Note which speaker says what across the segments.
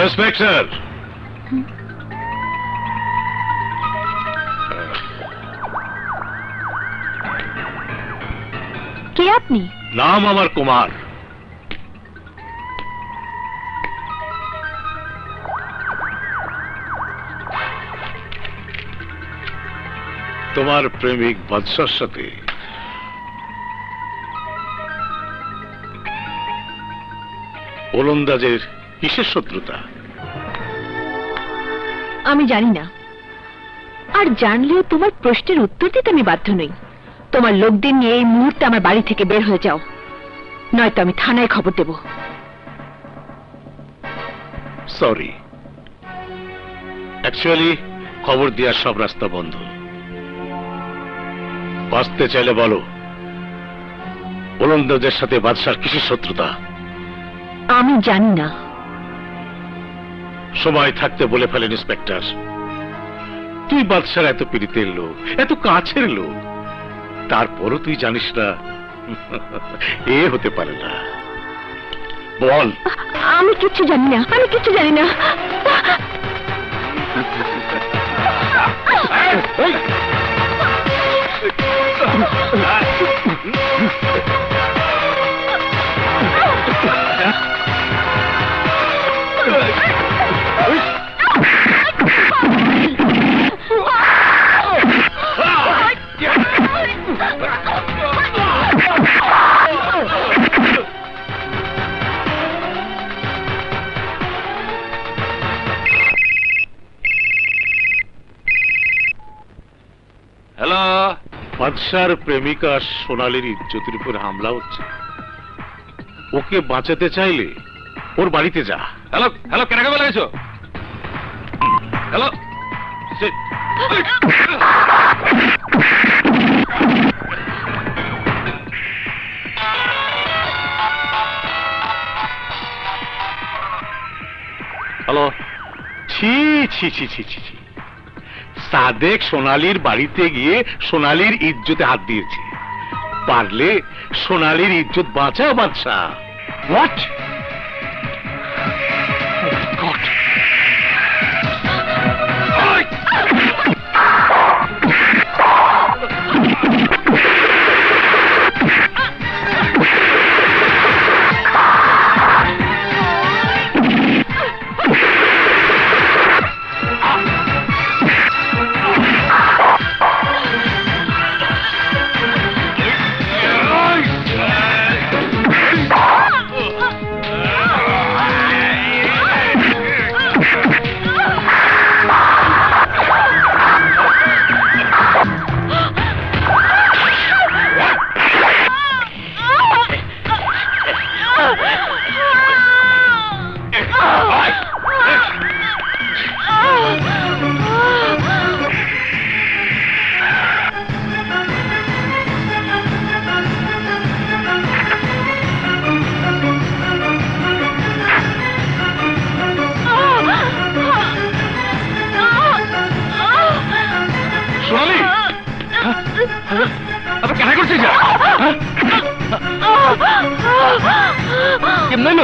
Speaker 1: Inspector,
Speaker 2: কে আপনি?
Speaker 1: নাম আমার কুমার। তোমার প্রেমিক বাদশার সাথে ওলন্দাজের কিসের শত্রুতা?
Speaker 2: আমি জানি না, আর জানলেও তোমার প্রশ্নের উত্তর দিতে আমি বাধ্য নই। তোমার লোকদের নিয়ে এই মুহূর্তে আমার বাড়ি থেকে বের হয়ে যাও, নয়তো আমি থানায় খবর দেব।
Speaker 1: সরি, অ্যাকচুয়ালি খবর দেওয়ার সব রাস্তা বন্ধ। বাঁচতে চাইলে বলো, ওলন্দাজের সাথে বাদশার কিসের শত্রুতা?
Speaker 2: আমি জানি না।
Speaker 1: সময় থাকতে বলে ফেলেন ইন্সপেক্টর। তুই বাদশার এত পীড়িতের লোক, এত কাছের লোক, তারপরও তুই জানিস না? এ হতে পারে না, বল।
Speaker 2: আমি কিচ্ছু জানি না, আমি কিচ্ছু জানি না।
Speaker 1: হ্যালো, বাদশার প্রেমিকা সোনালীর ইজ্জতের উপর হামলা হচ্ছে। ওকে বাঁচাতে চাইলে ওর বাড়িতে যা। হ্যালো হ্যালো, কেন বলে গেছো? Hello, hello. ছি ছি ছি ছি ছি ছি, সাদেক সোনালীর বাড়িতে গিয়ে সোনালীর ইজ্জতে হাত দিয়েছে। পারলে সোনালীর ইজ্জত বাঁচাও বাদশা। হোয়াট? কেমন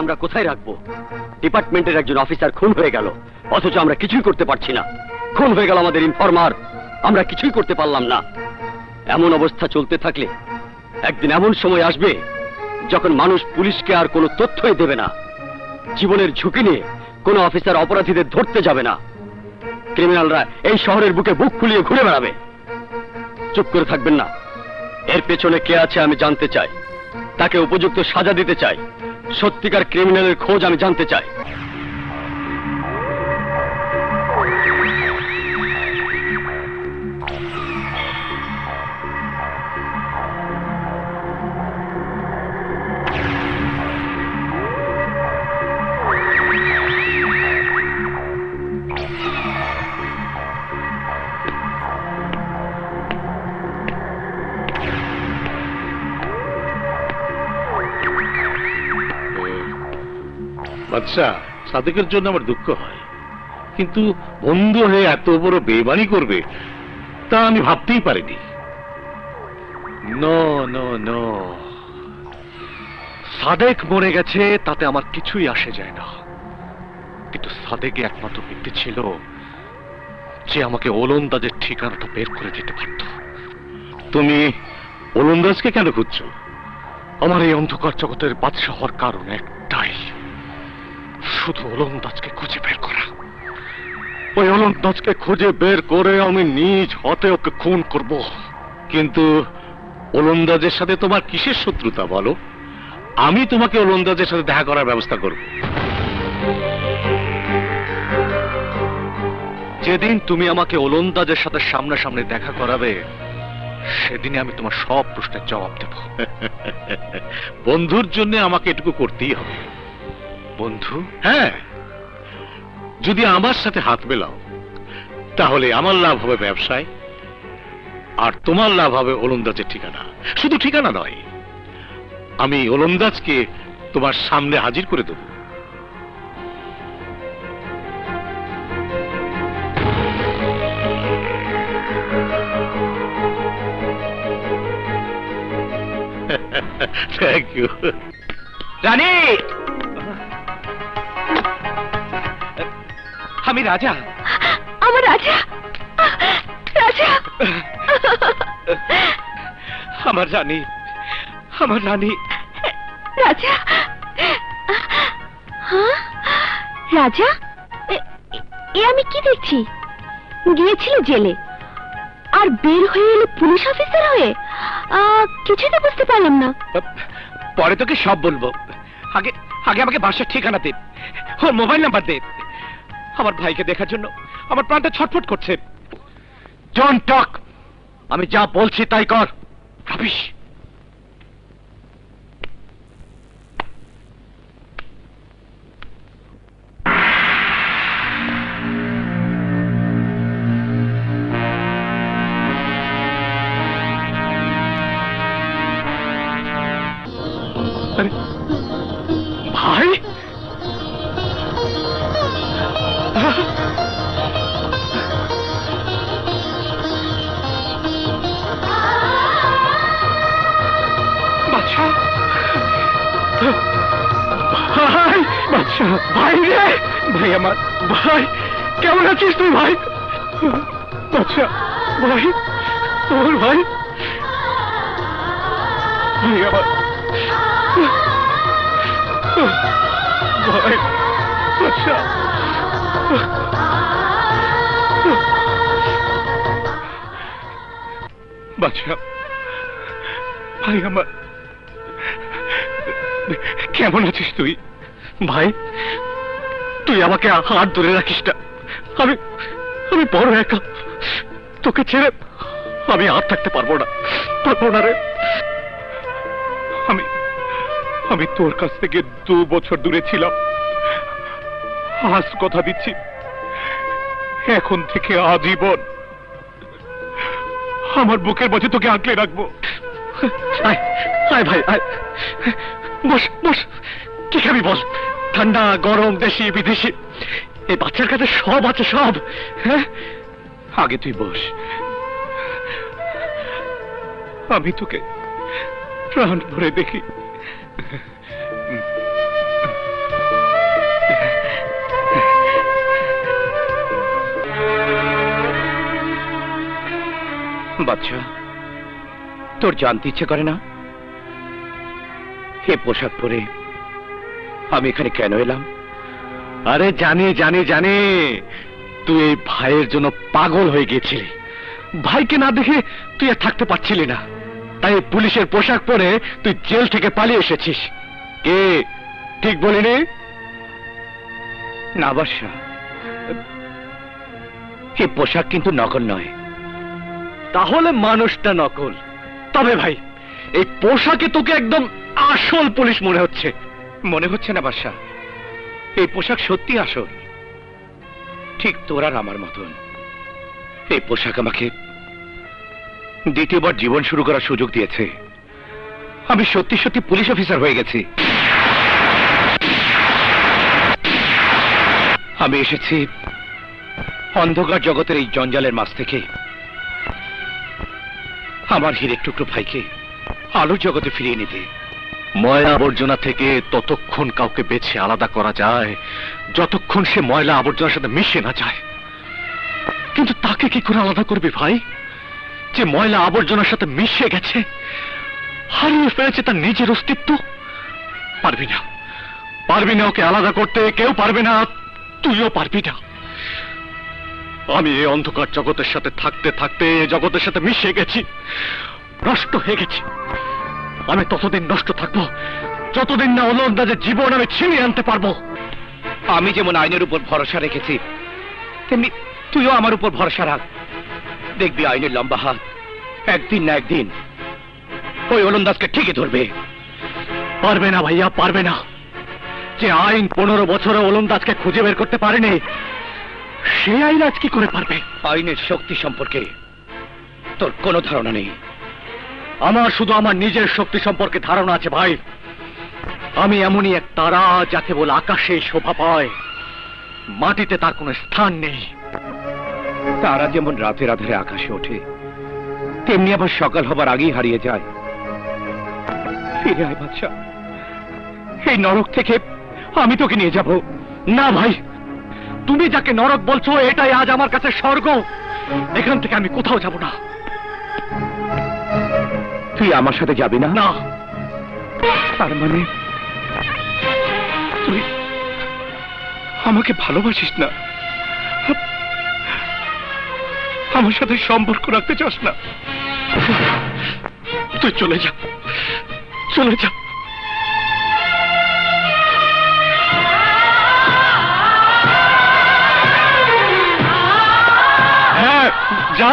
Speaker 3: আমরা কোথায় রাখবো? ডিপার্টমেন্টের একজন অফিসার খুন হয়ে গেল, অথচ আমরা কিছুই করতে পারছি না। খুন হয়ে গেল আমাদের ইনফরমার, আমরা কিছুই করতে পারলাম না। এমন অবস্থা চলতে থাকলে একদিন এমন সময় আসবে যখন মানুষ পুলিশকে আর কোনো তথ্যই দেবে না। জীবনের ঝুঁকি নিয়ে কোনো অফিসার অপরাধীদের ধরতে যাবে না। ক্রিমিনালরা এই শহরের বুকে বুক ফুলিয়ে ঘুরে বেড়াবে। চুপ করে থাকবেন না। এর পেছনে কে আছে আমি জানতে চাই, তাকে উপযুক্ত সাজা দিতে চাই। সত্যিকার ক্রিমিনালের খোঁজ আমি জানতে চাই।
Speaker 1: আচ্ছা, সাদেকের জন্য আমার দুঃখ হয়, কিন্তু বন্ধু হয়ে এত বড় বেইমানি করবে তা আমি ভাবতেই পারিনি।
Speaker 4: নো নো নো, সাদেক মরে গেছে তাতে আমার কিছুই আসে যায় না, কিন্তু সাদেকে একমাত্র ব্যক্তি ছিল যে আমাকে ওলন্দাজের ঠিকানাটা বের করে দিতে পারত।
Speaker 1: তুমি ওলন্দাজকে কেন খুঁজছো?
Speaker 4: আমার এই অন্ধকার জগতের বাদশা হওয়ার কারণ একটাই, শুধু ওলন্দাজকে খুঁজে বের করা। ওই ওলন্দাজকে খুঁজে বের করে আমি নিজ হাতে ওকে খুন করব।
Speaker 1: কিন্তু ওলন্দাজের সাথে তোমার কিসের শত্রুতা বলো? আমি তোমাকে ওলন্দাজের সাথে দেখা করার ব্যবস্থা করব।
Speaker 4: যেদিন তুমি আমাকে ওলন্দাজের সাথে সামনাসামনি দেখা করাবে, সেদিনে আমি তোমার সব প্রশ্নের জবাব দেব।
Speaker 1: বন্ধুর জন্য আমাকে এটুকু করতেই হবে।
Speaker 4: বন্ধু?
Speaker 1: হ্যাঁ, যদি আমার সাথে হাত মেলাও তাহলে আমার লাভ হবে ব্যবসায়, আর তোমার লাভ হবে ওলন্দাজের ঠিকানা। শুধু ঠিকানা নয়, আমি ওলন্দাজকে তোমার সামনে হাজির করে দেব। Thank you.
Speaker 4: রানী, আমি রাজা।
Speaker 2: আমার রাজা, রাজা।
Speaker 4: আমার রানী, আমার রানী।
Speaker 2: রাজা, হ্যাঁ রাজা, এ আমি কি দেখছি? গিয়েছিল জেলে আর বের হয়ে এলো পুলিশ অফিসার হয়ে। কিছুই তো বুঝতে পারলাম না।
Speaker 4: পরে তোকে সব বলবো, আগে আগে আমাকে বাসার ঠিকানা দে, ওর মোবাইল নাম্বার দে। আমার ভাইকে দেখার জন্য আমার প্রাণটা ছটফট করছে। ডোন্ট টক, আমি যা বলছি তাই কর। রাবিশ। ভাই, বাদশা, ভাই, বাদশা, ভাই রে, ভাই আমার, ভাই কেমন আছিস তুই ভাই? বাদশা, ভাই, তোর ভাই, ভাই আমার, ভাই, বাদশা, বাদশা, ভাই আমার, কেমন আছিস তুই? ভাই, তুই আমাকে হাত ধরে রাখিস না, আমি আমি বড় একা, তোকে ছেড়ে আমি আর থাকতে পারবো না, পারবো না রে। আমি আমি তোর কাছ থেকে 2 বছর দূরে ছিলাম, আজ কথা দিচ্ছি এখন থেকে আজীবন আমার বুকের মাঝে তোকে আঁকলে রাখবো। আয় আয় ভাই, আয়, বস বস, কি খাবি বল? ঠান্ডা গরম দেশি বিদেশি, এই বাচ্চার কাছে সব আছে, সব। হ্যাঁ, আগে তুই বস, আমি তোকে প্রাণ ভরে দেখি। বাচ্চা, তোর জানতে ইচ্ছে করে না এ পোশাক পরে আমি এখানে কেন এলাম? আরে জানি জানি জানি, তুই এই ভাইয়ের জন্য পাগল হয়ে গিয়েছিলি, ভাইকে না দেখে তুই আর থাকতে পারছিলি না, তাই পুলিশের পোশাক পরে তুই জেল থেকে পালিয়ে এসেছিস। কে, ঠিক বলিনি? না বাদশা, এই পোশাক কিন্তু নকল নয়। তাহলে মানুষটা নকল, তবে ভাই এই পোশাকে তোকে একদম আসল পুলিশ মনে হচ্ছে। মনে হচ্ছে না বাদশা, এই পোশাক সত্যি আসল, ঠিক তোর আর আমার মতন। এই পোশাক আমাকে দ্বিতীয়বার জীবন শুরু করার সুযোগ দিয়েছে। আমি সত্যি সত্যি পুলিশ অফিসার হয়ে গেছি। আমি এসেছি অন্ধকার জগতের এই জঞ্জালের মাঝ থেকে আমার হিরেক টুকরো ভাইকে আলোর জগতে ফিরিয়ে নিতে।
Speaker 1: ময়লা আবর্জনা থেকে ততক্ষণ কাউকে বেছে আলাদা করা যায় যতক্ষণ সে ময়লা আবর্জনার সাথে মিশে না যায়। কিন্তু তাকে কি করে আলাদা করবি ভাই, যে ময়লা আবর্জনার সাথে মিশে গেছে, হারিয়ে ফেলেছে তার নিজের অস্তিত্ব? পারবি না, পারবি না ওকে আলাদা করতে, কেউ পারবে না, তুইও পারবি না। আমি এই অন্ধকার জগতের সাথে থাকতে থাকতে এই জগতের সাথে মিশে গেছি, নষ্ট হয়ে গেছি। আমি ততদিন নষ্ট থাকবো যতদিন না ওলন্দাজের জীবন আমি ছিনিয়ে আনতে পারবো।
Speaker 4: আমি যেমন আইনের উপর ভরসা রেখেছি, তেমনি তুইও আমার উপর ভরসা রাখ। দেখবি আইনের লম্বা হাত একদিন না একদিন ওই ওলন্দাজকে ঠিকই ধরবে।
Speaker 1: পারবে না ভাইয়া, পারবে না। যে আইন 15 বছরে ওলন্দাজকে খুঁজে বের করতে পারেনি, সে আইন আজ কি করে পারবে?
Speaker 4: আইনের শক্তি সম্পর্কে তোর কোনো ধারণা নেই।
Speaker 1: আমার শুধু আমার নিজের শক্তি সম্পর্কে ধারণা আছে ভাই। আমি এমনই এক তারা যাকে বলে আকাশে শোভা পায়, মাটিতে তার কোনো স্থান নেই।
Speaker 4: তারা যেমন রাতের আধারে আকাশে ওঠে, তেমনি আবার সকাল হবার আগেই হারিয়ে যায়। ফিরে আয় বাদশা, এই নরক থেকে আমি তোকে নিয়ে যাব।
Speaker 1: না ভাই, তুমি যাকে নরক বলছো এটাই আজ আমার কাছে স্বর্গ। এখান থেকে আমি কোথাও যাব না।
Speaker 4: তুই আমার সাথে যাবি না?
Speaker 1: না।
Speaker 4: তার মানে তুই আমাকে ভালোবাসিস না, আমার সাথে সম্পর্ক রাখতে চাস না?
Speaker 1: তুই চলে যা, চলে যা। হ্যাঁ, যা,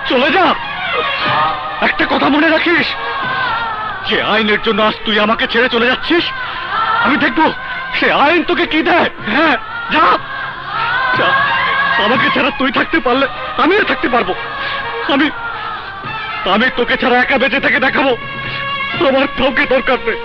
Speaker 1: চলে যা। একটা কথা মনে রাখিস, যে আইনের জন্য আজ তুই আমাকে ছেড়ে চলে যাচ্ছিস, আমি দেখবো সে আইন তোকে কি দেয়। হ্যাঁ, যা যা। আমাকে ছাড়া তুই থাকতে পারলে আমিও থাকতে পারবো। আমি আমি তোকে ছাড়া একা বেঁচে থেকে দেখাবো আমার কাউকে দরকার নেই।